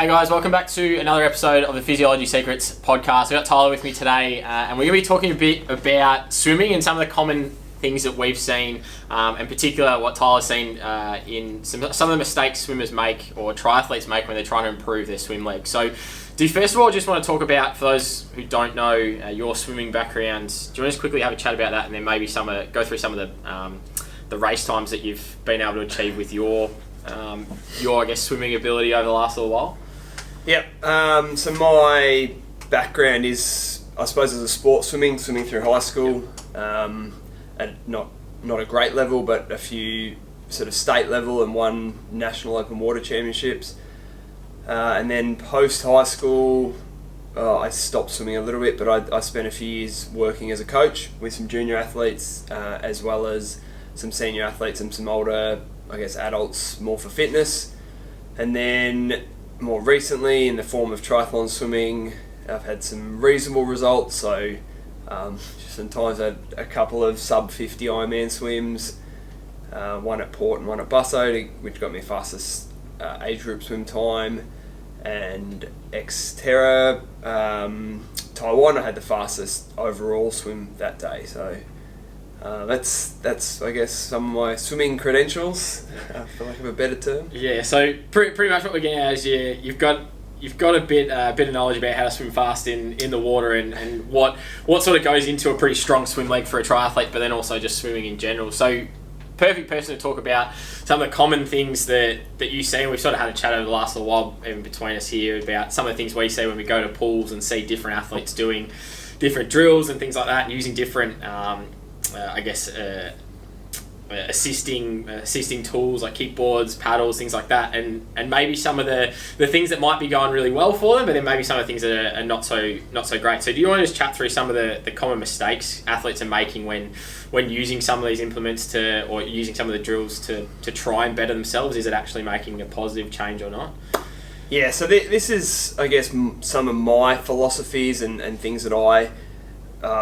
Hey guys, welcome back to another episode of the Physiology Secrets podcast. I've got Tyler with me today, and we're going to be talking a bit about swimming and some of the common things that we've seen, in particular what Tyler's seen in some of the mistakes swimmers make or triathletes make when they're trying to improve their swim leg. So, do you first of all just want to talk about, for those who don't know, your swimming background? Do you want to just quickly have a chat about that, and then maybe go through some of the race times that you've been able to achieve with your I guess, swimming ability over the last little while? Yep. So my background is, I suppose, as a sport swimming through high school, at not a great level, but a few sort of state level and one national open water championships. And then post high school, I stopped swimming a little bit, but I spent a few years working as a coach with some junior athletes, as well as some senior athletes and some older, I guess, adults, more for fitness. And then more recently, in the form of triathlon swimming, I've had some reasonable results. So sometimes I had a couple of sub 50 Ironman swims, one at Port and one at Busso, which got me fastest age group swim time. And Xterra, Taiwan, I had the fastest overall swim that day. So that's I guess some of my swimming credentials, for lack of a better term. Yeah, so pretty much what we're getting at is you've got a bit of knowledge about how to swim fast in the water and what sort of goes into a pretty strong swim leg for a triathlete, but then also just swimming in general. So perfect person to talk about some of the common things that you see. And we've sort of had a chat over the last little while, even between us here, about some of the things we see when we go to pools and see different athletes doing different drills and things like that, and using different assisting tools like kickboards, paddles, things like that, and maybe some of the things that might be going really well for them, but then maybe some of the things that are not so great. So do you want to just chat through some of the common mistakes athletes are making when using some of these implements or using some of the drills to try and better themselves? Is it actually making a positive change or not? Yeah, so this is, I guess, some of my philosophies and things that I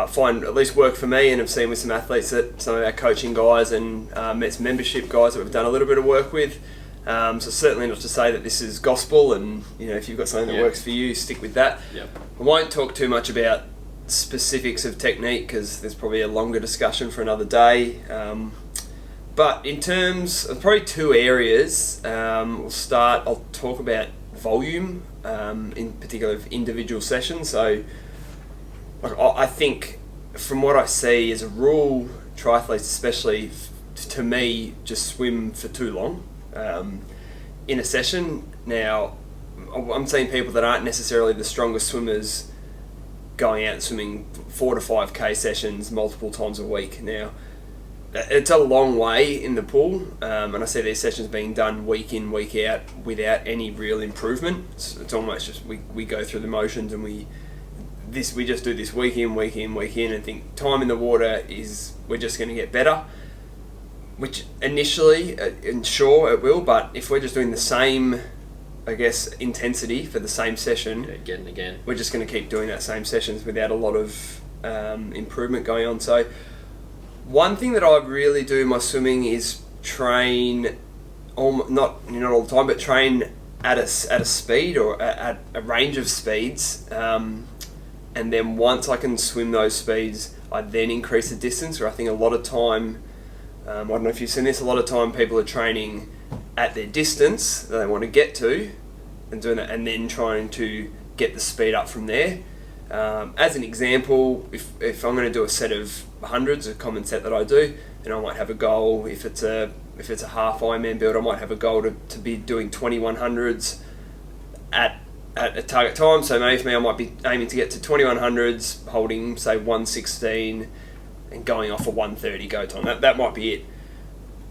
find at least work for me, and I've seen with some athletes, that some of our coaching guys and met some membership guys that we've done a little bit of work with. So certainly not to say that this is gospel, and if you've got something that works for you, stick with that. Yep. I won't talk too much about specifics of technique because there's probably a longer discussion for another day. But in terms of probably two areas, I'll talk about volume, in particular of individual sessions. So I think, from what I see as a rule, triathletes especially, to me, just swim for too long in a session. Now, I'm seeing people that aren't necessarily the strongest swimmers going out and swimming 4 to 5k sessions multiple times a week. Now, it's a long way in the pool, and I see these sessions being done week in, week out without any real improvement. It's almost just we go through the motions, and we just do this week in, and think time in the water is, we're just going to get better, which initially, and sure it will, but if we're just doing the same, I guess, intensity for the same session, again and again, we're just going to keep doing that same sessions without a lot of improvement going on. So one thing that I really do in my swimming is train, not all the time, but train at a speed or at a range of speeds. And then once I can swim those speeds, I then increase the distance. Or I think a lot of time, I don't know if you've seen this, a lot of time people are training at their distance that they want to get to, and doing that, and then trying to get the speed up from there. As an example, if I'm going to do a set of hundreds, a common set that I do, then I might have a goal. If it's a half Ironman build, I might have a goal to be doing 2100s at a target time. So maybe for me, I might be aiming to get to 2100s, holding say 116 and going off a 130 go time. That might be it.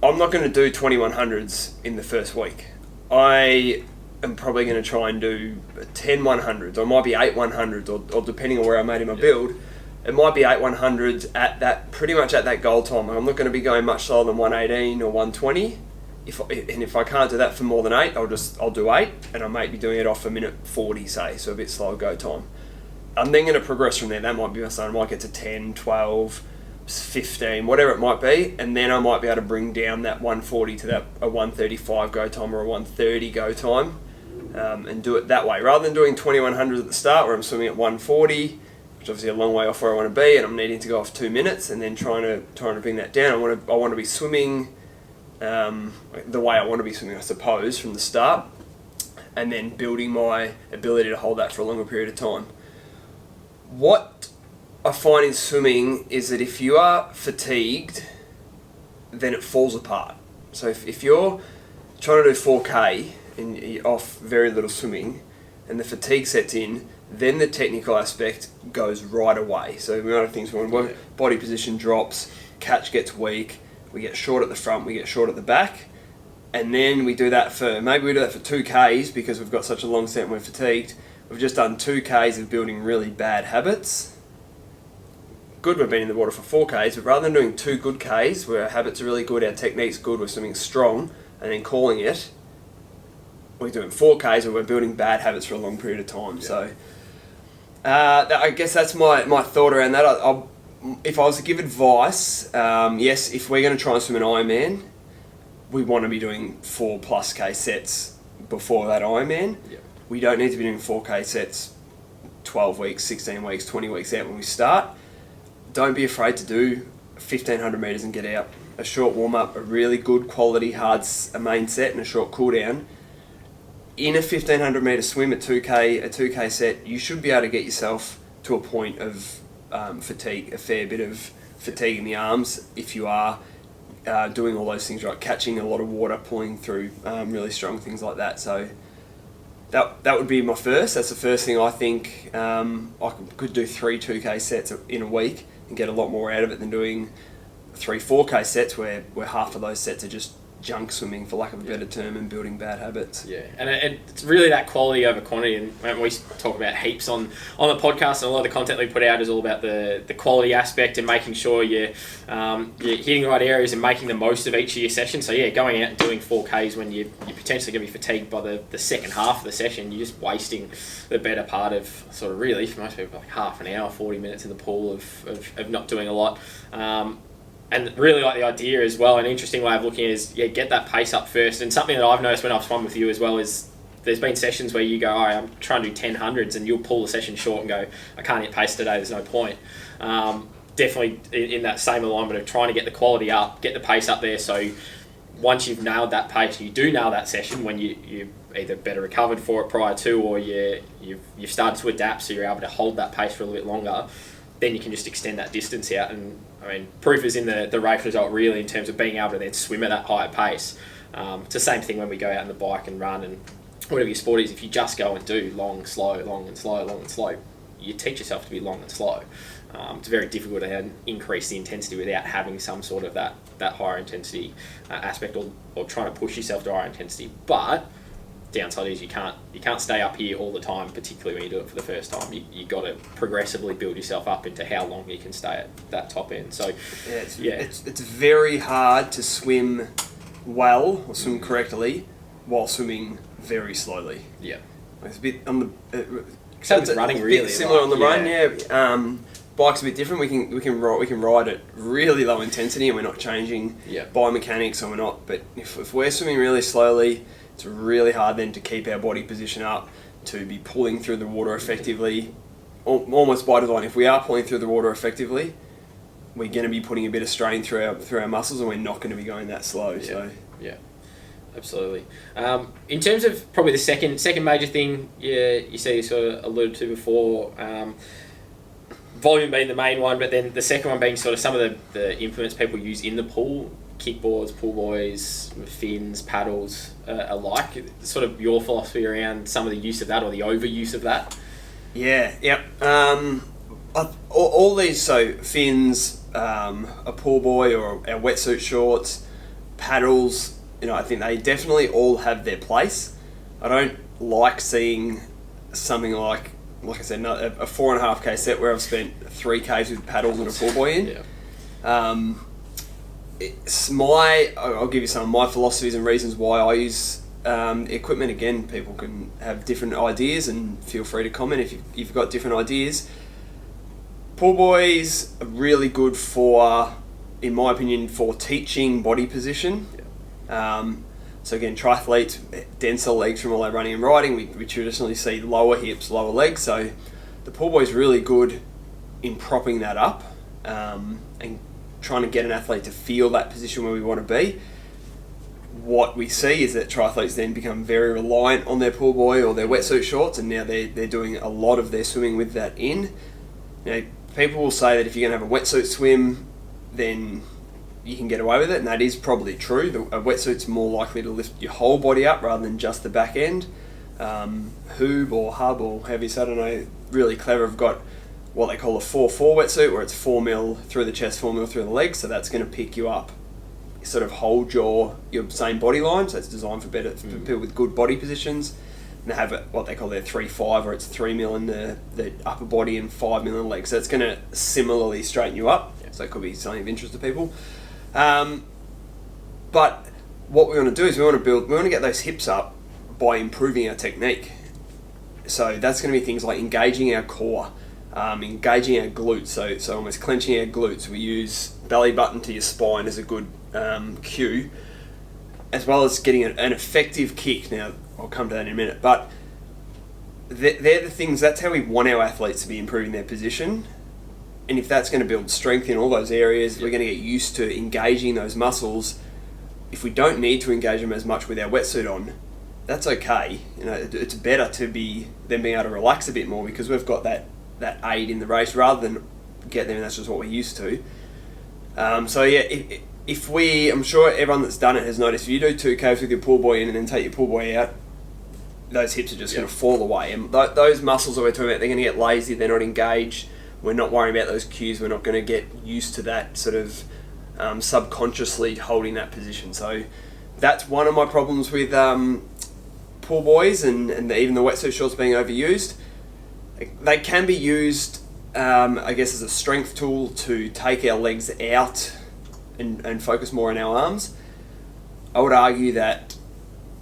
I'm not going to do 2100s in the first week. I am probably going to try and do 10 100s, or it might be 8 100s, or depending on where I'm at in my build, it might be 8 100s pretty much at that goal time. I'm not going to be going much slower than 118 or 120. If I can't do that for more than 8, I'll do 8, and I might be doing it off a minute 40, say, so a bit slower go time. I'm then going to progress from there. That might be my start. I might get to 10, 12, 15, whatever it might be, and then I might be able to bring down that 140 to a 135 go time or a 130 go time. and do it that way. Rather than doing 2100 at the start where I'm swimming at 140, which is obviously a long way off where I want to be, and I'm needing to go off 2 minutes, and then trying to bring that down. I want to be swimming the way I want to be swimming, I suppose, from the start, and then building my ability to hold that for a longer period of time. What I find in swimming is that if you are fatigued, then it falls apart. So if you're trying to do 4K and you're off very little swimming, and the fatigue sets in, then the technical aspect goes right away. So we have things when body position drops, catch gets weak, we get short at the front, we get short at the back, and then we do that for 2Ks because we've got such a long set and we're fatigued. We've just done 2Ks of building really bad habits. Good, we've been in the water for 4Ks, but rather than doing 2 good Ks where our habits are really good, our technique's good, we're swimming strong, and then calling it, we're doing 4Ks where we're building bad habits for a long period of time. Yeah. So I guess that's my thought around that. If I was to give advice, yes, if we're going to try and swim an Ironman, we want to be doing 4+K sets before that Ironman. Yeah. We don't need to be doing 4K sets 12 weeks, 16 weeks, 20 weeks out when we start. Don't be afraid to do 1,500 metres and get out. A short warm-up, a really good quality a main set and a short cool-down. In a 1,500 metre swim, a 2K set, you should be able to get yourself to a point of fatigue, a fair bit of fatigue in the arms if you are doing all those things right, catching a lot of water, pulling through really strong things like that. So that would be that's the first thing I think. I could do 3 2K sets in a week and get a lot more out of it than doing 3 4K sets where half of those sets are just junk swimming, for lack of a better term, and building bad habits. Yeah, and it's really that quality over quantity, and we talk about heaps on the podcast, and a lot of the content we put out is all about the quality aspect and making sure you're hitting the right areas and making the most of each of your sessions. So yeah, going out and doing 4Ks when you're potentially going to be fatigued by the second half of the session, you're just wasting the better part of sort of really, for most people, like half an hour, 40 minutes in the pool of not doing a lot. And really like the idea as well, an interesting way of looking at it is, get that pace up first. And something that I've noticed when I've swum with you as well is there's been sessions where you go, all right, I'm trying to do 10 hundreds, and you'll pull the session short and go, I can't hit pace today, there's no point. Definitely in that same alignment of trying to get the quality up, get the pace up there, so once you've nailed that pace, you do nail that session when you either better recovered for it prior to, or you've started to adapt so you're able to hold that pace for a little bit longer, then you can just extend that distance out. And I mean, proof is in the race result really, in terms of being able to then swim at that higher pace. It's the same thing when we go out on the bike and run and whatever your sport is. If you just go and do long, slow, long and slow, long and slow, you teach yourself to be long and slow. It's very difficult to increase the intensity without having some sort of that higher intensity aspect, or trying to push yourself to higher intensity. But downside is you can't stay up here all the time, particularly when you do it for the first time. You got to progressively build yourself up into how long you can stay at that top end. So it's very hard to swim well or swim correctly while swimming very slowly. Yeah, it's a bit on the same with running, really similar on the run. Yeah, bike's a bit different. We can ride at really low intensity and we're not changing biomechanics, or we're not. But if we're swimming really slowly, it's really hard then to keep our body position up, to be pulling through the water effectively, almost by design. If we are pulling through the water effectively, we're going to be putting a bit of strain through our muscles, and we're not going to be going that slow. Yeah. So yeah, absolutely. In terms of probably the second major thing, you see you sort of alluded to before, volume being the main one, but then the second one being sort of some of the implements people use in the pool. Kickboards, pool buoys, fins, paddles alike. Sort of your philosophy around some of the use of that, or the overuse of that? Yeah, yep. All these, so fins, a pool buoy or our wetsuit shorts, paddles, I think they definitely all have their place. I don't like seeing something like I said, a 4.5K set where I've spent 3Ks with paddles and a pool buoy in. Yeah. I'll give you some of my philosophies and reasons why I use equipment. Again, people can have different ideas, and feel free to comment if you've got different ideas. Pool buoys are really good for, in my opinion, for teaching body position. Yeah. So again, triathletes, denser legs from all our running and riding, we traditionally see lower hips, lower legs. So the pull buoy is really good in propping that up and trying to get an athlete to feel that position where we want to be. What we see is that triathletes then become very reliant on their pull buoy or their wetsuit shorts, and now they're doing a lot of their swimming with that in. People will say that if you're going to have a wetsuit swim, then you can get away with it, and that is probably true. A wetsuit's more likely to lift your whole body up rather than just the back end. Hoob or hub or however you say, I don't know, really clever, have got what they call a 4-4 wetsuit, where it's 4 mil through the chest, 4 mil through the legs, so that's going to pick you up, sort of hold your same body line, so it's designed for people with good body positions. And they have what they call their 3-5, or it's 3 mil in the upper body and 5 mil in the legs, so it's going to similarly straighten you up. So it could be something of interest to people. But what we want to do is we want to get those hips up by improving our technique. So that's going to be things like engaging our core, engaging our glutes, so almost clenching our glutes. We use belly button to your spine as a good cue, as well as getting an effective kick. Now, I'll come to that in a minute, but they're the things, that's how we want our athletes to be improving their position. And if that's going to build strength in all those areas, we're going to get used to engaging those muscles. If we don't need to engage them as much with our wetsuit on, that's okay. It's better to be them being able to relax a bit more, because we've got that aid in the race rather than get there and that's just what we're used to. I'm sure everyone that's done it has noticed, if you do 2Ks with your pull buoy in and then take your pull buoy out, those hips are just going to fall away. And those muscles that we're talking about, they're going to get lazy, they're not engaged. We're not worrying about those cues. We're not going to get used to that sort of subconsciously holding that position. So that's one of my problems with pull buoys and even the wetsuit shorts being overused. They can be used, I guess, as a strength tool to take our legs out and focus more on our arms. I would argue that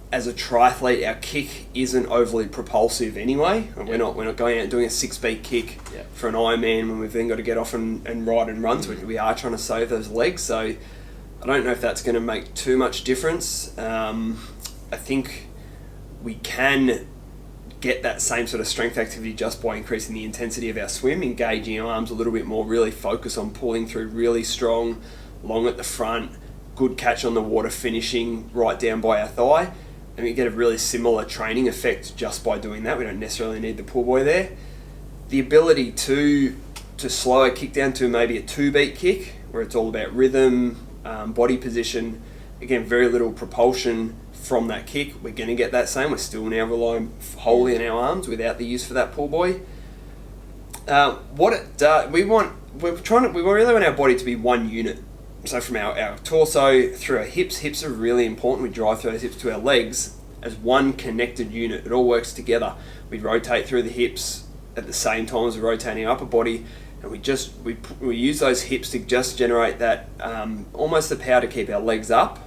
as a triathlete, our kick isn't overly propulsive anyway. We're not going out and doing a 6-beat kick for an Ironman when we've then got to get off and ride and run. So we are trying to save those legs. So I don't know if that's going to make too much difference. I think we can get that same sort of strength activity just by increasing the intensity of our swim, engaging our arms a little bit more, really focus on pulling through really strong, long at the front, good catch on the water, finishing right down by our thigh. And we get a really similar training effect just by doing that. We don't necessarily need the pull buoy there. The ability to slow a kick down to maybe a 2-beat kick, where it's all about rhythm, body position, again, very little propulsion from that kick. We're going to get that same. We're still now relying wholly on our arms without the use for that pull buoy. What it does, we really want our body to be one unit. So from our torso through our hips are really important. We drive through those hips to our legs as one connected unit. It all works together. We rotate through the hips at the same time as we're rotating our upper body, and we use those hips to just generate that almost the power to keep our legs up.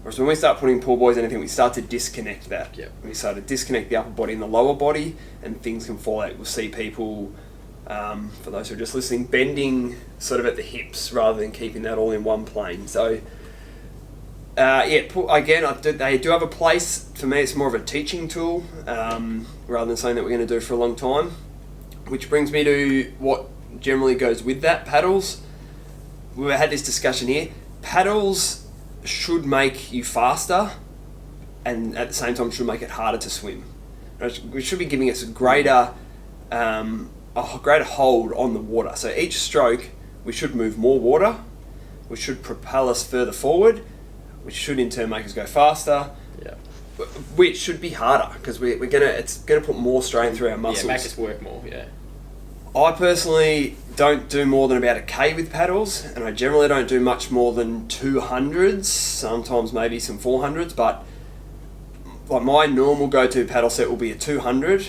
Whereas when we start putting pull buoys and anything, we start to disconnect that. We start to disconnect the upper body and the lower body, and things can fall out. We'll see people, for those who are just listening, bending sort of at the hips rather than keeping that all in one plane. So again, they do have a place. For me, it's more of a teaching tool rather than something that we're going to do for a long time. Which brings me to what generally goes with that, paddles. We had this discussion here. Paddles should make you faster, and at the same time should make it harder to swim. We should be giving us a greater hold on the water. So each stroke, we should move more water, which should propel us further forward, which should in turn make us go faster, which should be harder because it's gonna put more strain through our muscles. Make us work more. I personally don't do more than about a K with paddles, and I generally don't do much more than 200s, sometimes maybe some 400s, but like my normal go-to paddle set will be a 200,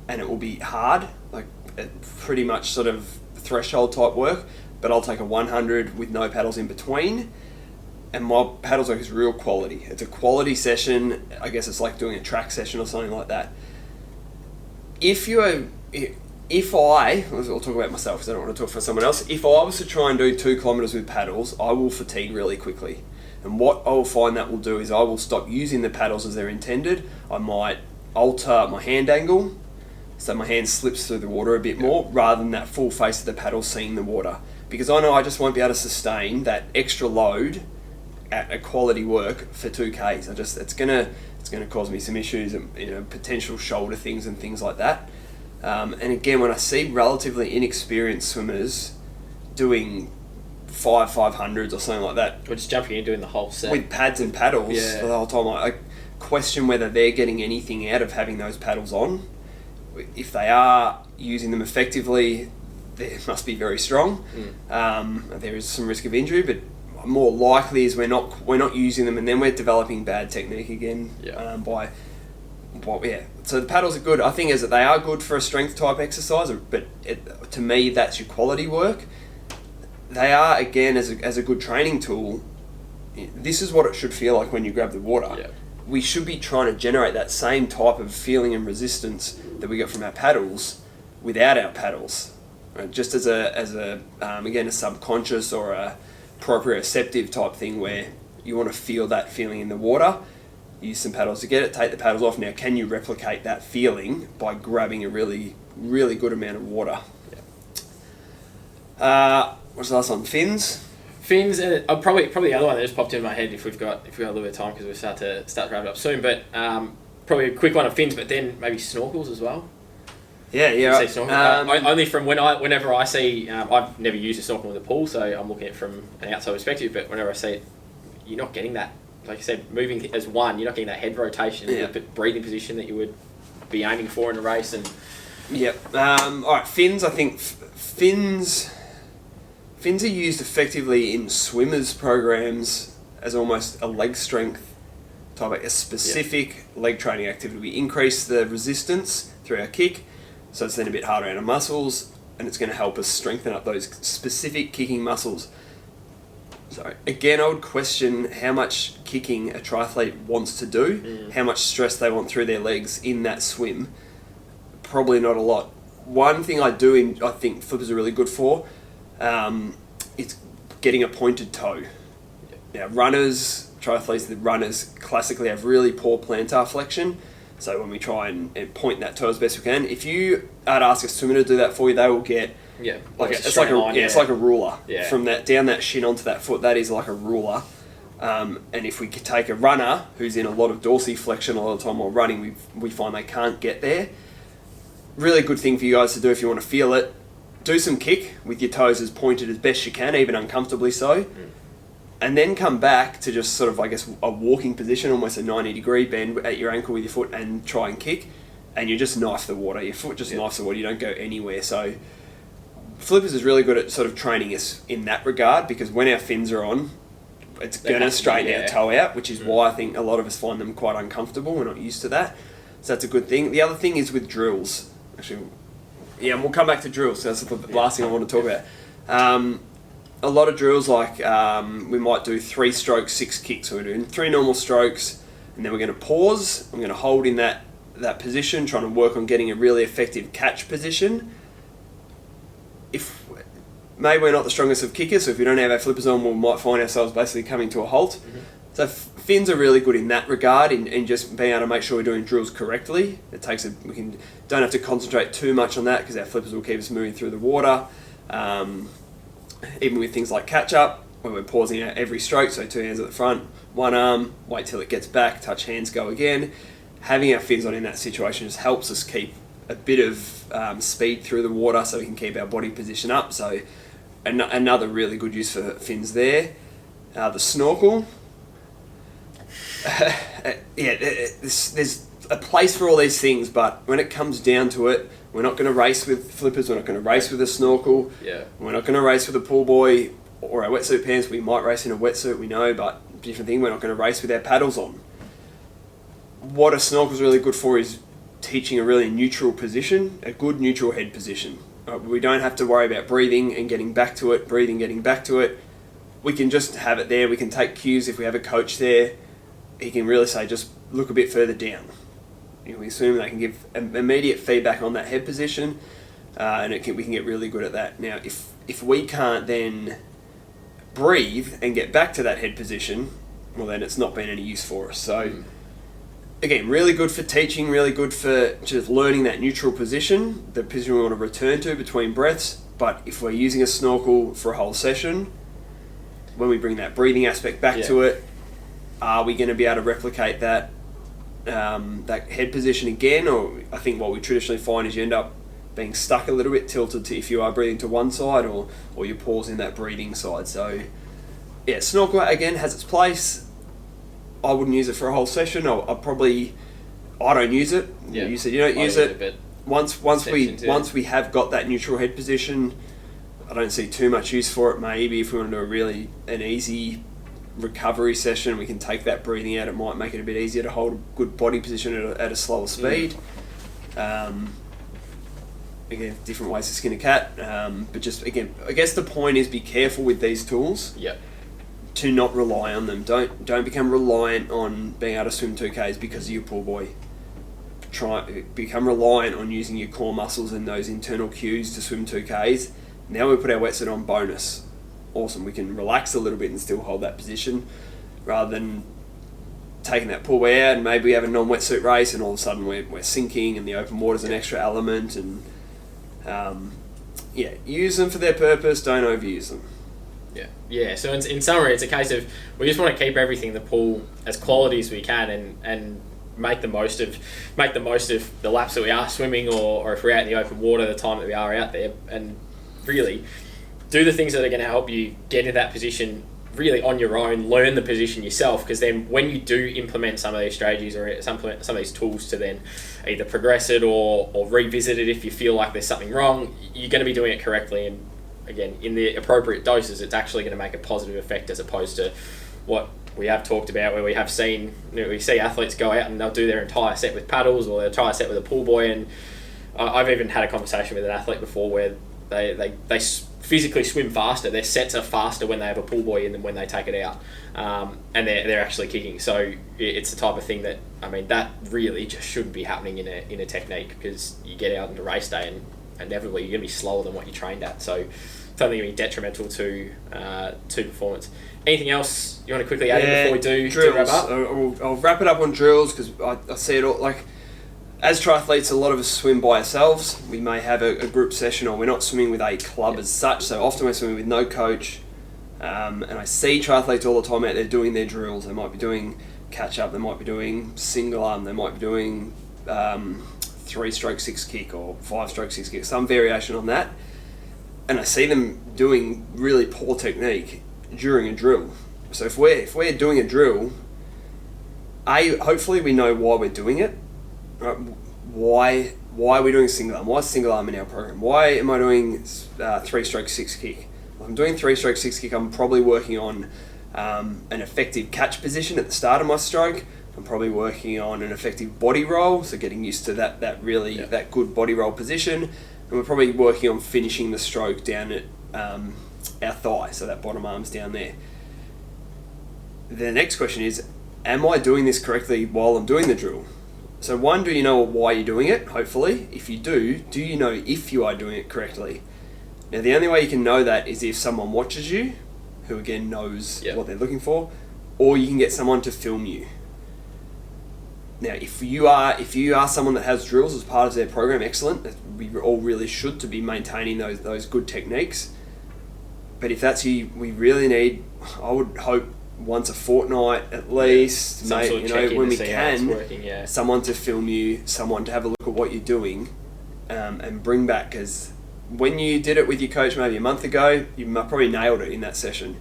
and it will be hard, like pretty much sort of threshold type work, but I'll take a 100 with no paddles in between, and my paddles work is real quality. It's a quality session. I guess it's like doing a track session or something like that. I'll talk about myself because I don't want to talk for someone else. If I was to try and do 2 kilometers with paddles, I will fatigue really quickly. And what I'll find that will do is I will stop using the paddles as they're intended. I might alter my hand angle so my hand slips through the water a bit more, rather than that full face of the paddle seeing the water. Because I know I just won't be able to sustain that extra load at a quality work for 2Ks. It's gonna cause me some issues, potential shoulder things and things like that. And again, when I see relatively inexperienced swimmers doing 500s or something like that, or just jumping in doing the whole set with pads and paddles the whole time, I question whether they're getting anything out of having those paddles on. If they are using them effectively, they must be very strong. There is some risk of injury, but more likely is we're not using them, and then we're developing bad technique again. So the paddles are good. I think is that they are good for a strength type exercise, but to me that's your quality work. They are, again, as a good training tool. This is what it should feel like when you grab the water. We should be trying to generate that same type of feeling and resistance that we get from our paddles without our paddles, right? Just as a subconscious or a proprioceptive type thing, where you want to feel that feeling in the water. Use some paddles to get it, take the paddles off. Now, can you replicate that feeling by grabbing a really, really good amount of water? What's the last one? Fins, and probably the other one that just popped into my head if we've got a little bit of time, because we start to wrap it up soon. But probably a quick one of fins, but then maybe snorkels as well. Only from whenever I see, I've never used a snorkel in the pool, so I'm looking at it from an outside perspective. But whenever I see it, you're not getting that. Like I said, moving as one, you're not getting that head rotation, the breathing position that you would be aiming for in a race. And all right, fins. I think fins are used effectively in swimmers' programs as almost a leg strength type, a specific leg training activity. We increase the resistance through our kick, so it's then a bit harder on our muscles, and it's going to help us strengthen up those specific kicking muscles. So again, I would question how much kicking a triathlete wants to do, how much stress they want through their legs in that swim. Probably not a lot. One thing I think flippers are really good for, it's getting a pointed toe. Now, triathletes, the runners classically have really poor plantar flexion. So when we try and point that toe as best we can, if you are to ask a swimmer to do that for you, they will get it's like a ruler from that down that shin onto that foot. That is like a ruler. And if we could take a runner who's in a lot of dorsiflexion a lot of the time while running, we find they can't get there. Really good thing for you guys to do if you want to feel it. Do some kick with your toes as pointed as best you can, even uncomfortably so. And then come back to just sort of, I guess, a walking position, almost a 90-degree bend at your ankle with your foot, and try and kick. And you just knife the water. Your foot just knifes the water. You don't go anywhere. So flippers is really good at sort of training us in that regard, because when our fins are on, it's going to straighten our toe out, which is why I think a lot of us find them quite uncomfortable. We're not used to that. So that's a good thing. The other thing is with drills. Actually, and we'll come back to drills. So that's the last thing I want to talk about. A lot of drills, like we might do 3 strokes, 6 kicks. So we're doing 3 normal strokes, and then we're going to pause. I'm going to hold in that position, trying to work on getting a really effective catch position. Maybe we're not the strongest of kickers, so if we don't have our flippers on, we might find ourselves basically coming to a halt. So fins are really good in that regard, in just being able to make sure we're doing drills correctly. Don't have to concentrate too much on that, because our flippers will keep us moving through the water. Even with things like catch up, where we're pausing at every stroke, so 2 hands at the front, 1 arm, wait till it gets back, touch hands, go again. Having our fins on in that situation just helps us keep a bit of speed through the water, so we can keep our body position up. So another really good use for fins there. The snorkel. There's a place for all these things, but when it comes down to it, we're not going to race with flippers, we're not going to race with a snorkel, we're not going to race with a pool buoy or our wetsuit pants. We might race in a wetsuit, we know, but different thing, we're not going to race with our paddles on. What a snorkel is really good for is teaching a really neutral position, a good neutral head position. We don't have to worry about breathing and getting back to it, getting back to it. We can just have it there. We can take cues if we have a coach there. He can really say, just look a bit further down. We assume they can give immediate feedback on that head position, and we can get really good at that. Now, if we can't then breathe and get back to that head position, well then it's not been any use for us. So again, really good for teaching, really good for just learning that neutral position, the position we want to return to between breaths. But if we're using a snorkel for a whole session, when we bring that breathing aspect back to it, are we going to be able to replicate that that head position again? Or I think what we traditionally find is you end up being stuck a little bit, tilted to if you are breathing to one side, or you're pausing that breathing side. So yeah, snorkel again has its place. I wouldn't use it for a whole session. I don't use it. Yeah. You said you don't use it. But Once we have got that neutral head position, I don't see too much use for it. Maybe if we want to do an easy recovery session, we can take that breathing out. It might make it a bit easier to hold a good body position at a slower speed. Again, different ways to skin a cat. But just again, I guess the point is be careful with these tools. Yep. To not rely on them. Don't become reliant on being able to swim 2Ks because of your pool boy. Become reliant on using your core muscles and those internal cues to swim 2Ks. Now we put our wetsuit on, bonus. Awesome, we can relax a little bit and still hold that position rather than taking that pool boy out and maybe we have a non-wetsuit race and all of a sudden we're sinking and the open water's an extra element. And use them for their purpose, don't overuse them. Yeah. So in summary, it's a case of we just want to keep everything in the pool as quality as we can, and make the most of the laps that we are swimming, or if we're out in the open water, the time that we are out there, and really do the things that are going to help you get into that position really on your own. Learn the position yourself, because then when you do implement some of these strategies or some of these tools to then either progress it or revisit it if you feel like there's something wrong, you're going to be doing it correctly. And again, in the appropriate doses, it's actually going to make a positive effect, as opposed to what we have talked about, where we see athletes go out and they'll do their entire set with paddles or their entire set with a pool buoy. And I've even had a conversation with an athlete before where they physically swim faster. Their sets are faster when they have a pool buoy in than when they take it out, and they're actually kicking. So it's the type of thing that, I mean, that really just shouldn't be happening in a technique, because you get out into race day and inevitably you're going to be slower than what you trained at. So it's only going to be detrimental to performance. Anything else you want to quickly add in before we do wrap up? I'll wrap it up on drills, because I see it all, like, as triathletes, a lot of us swim by ourselves. We may have a group session, or we're not swimming with a club as such, so often we're swimming with no coach. And I see triathletes all the time out there doing their drills. They might be doing catch-up, they might be doing single arm, they might be doing 3-stroke 6 kick or 5-stroke 6 kick, some variation on that. And I see them doing really poor technique during a drill. So if we're doing a drill, hopefully we know why we're doing it. Right? Why are we doing single arm? Why is single arm in our program? Why am I doing 3-stroke 6 kick? If I'm doing 3-stroke 6 kick, I'm probably working on an effective catch position at the start of my stroke. I'm probably working on an effective body roll, so getting used to that that good body roll position. And we're probably working on finishing the stroke down at our thigh, so that bottom arm's down there. The next question is, am I doing this correctly while I'm doing the drill? So one, do you know why you're doing it? Hopefully. If you do you know if you are doing it correctly? Now the only way you can know that is if someone watches you, who again knows what they're looking for, or you can get someone to film you. Now, if you are someone that has drills as part of their program, excellent. We all really should to be maintaining those good techniques. But if that's you, we really need, I would hope, once a fortnight at least, when we can, someone to film you, someone to have a look at what you're doing, and bring back. Because when you did it with your coach maybe a month ago, you probably nailed it in that session.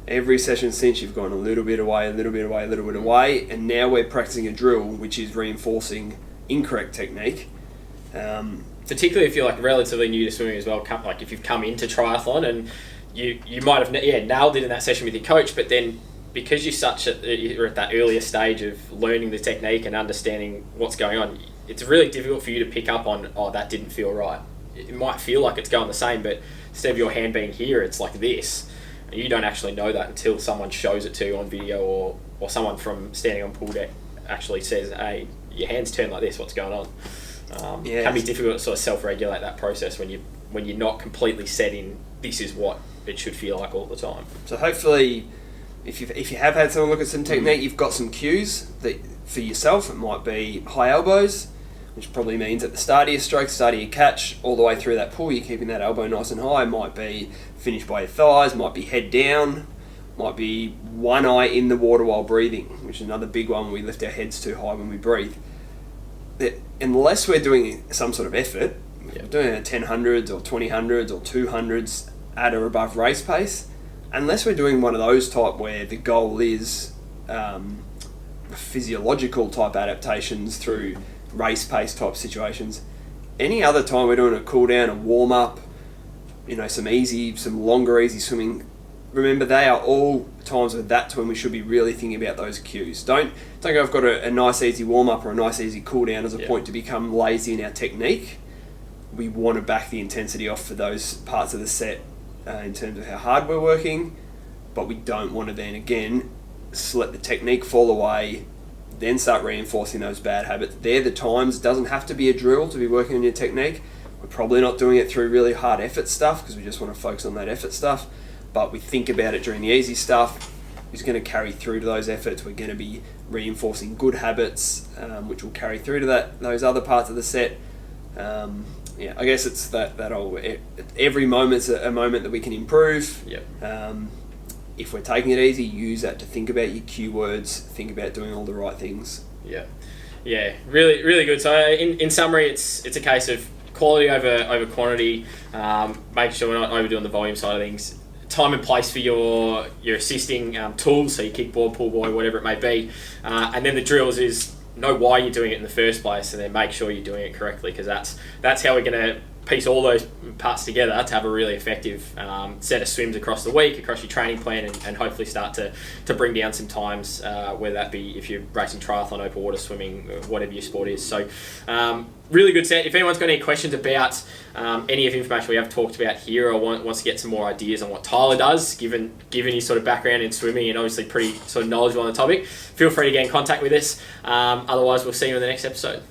Every session since, you've gone a little bit away, and now we're practicing a drill which is reinforcing incorrect technique. Particularly if you're like relatively new to swimming as well, like if you've come into triathlon and you might have nailed it in that session with your coach, but then because you're at that earlier stage of learning the technique and understanding what's going on, it's really difficult for you to pick up on, that didn't feel right. It might feel like it's going the same, but instead of your hand being here, it's like this. And you don't actually know that until someone shows it to you on video, or someone from standing on pool deck actually says, hey, your hand's turned like this, what's going on? It can be difficult to sort of self-regulate that process when you're not completely set in, this is what it should feel like all the time. So hopefully, if you have had someone look at some technique, you've got some cues that for yourself. It might be high elbows, which probably means at the start of your stroke, start of your catch, all the way through that pull, you're keeping that elbow nice and high. Might be finished by your thighs, might be head down, might be one eye in the water while breathing, which is another big one. We lift our heads too high when we breathe. Unless we're doing some sort of effort, we're doing a 1000s or 2000s or 200s at or above race pace, unless we're doing one of those type where the goal is physiological type adaptations through race pace type situations, any other time we're doing a cool down, a warm up, some longer easy swimming, remember they are all times where that's when we should be really thinking about those cues. Don't go, I've got a nice easy warm up or a nice easy cool down as a point to become lazy in our technique. We want to back the intensity off for those parts of the set in terms of how hard we're working, but we don't want to then again let the technique fall away, then start reinforcing those bad habits. They're the times. It doesn't have to be a drill to be working on your technique. We're probably not doing it through really hard effort stuff because we just want to focus on that effort stuff, but we think about it during the easy stuff. It's going to carry through to those efforts. We're going to be reinforcing good habits, which will carry through to those other parts of the set. I guess it's that old, every moment's a moment that we can improve. If we're taking it easy, use that to think about your cue words, think about doing all the right things. Yeah, really, really good. So in summary, it's a case of quality over quantity, making sure we're not overdoing the volume side of things, time and place for your assisting tools, so your kickboard, pull boy, whatever it may be, and then the drills is know why you're doing it in the first place, and then make sure you're doing it correctly, because that's how we're going to piece all those parts together to have a really effective set of swims across the week, across your training plan, and hopefully start to bring down some times, whether that be if you're racing triathlon, open water swimming, whatever your sport is. So really good set. If anyone's got any questions about any of the information we have talked about here, or wants to get some more ideas on what Tyler does, given his sort of background in swimming and obviously pretty sort of knowledgeable on the topic, feel free to get in contact with us. Otherwise, we'll see you in the next episode.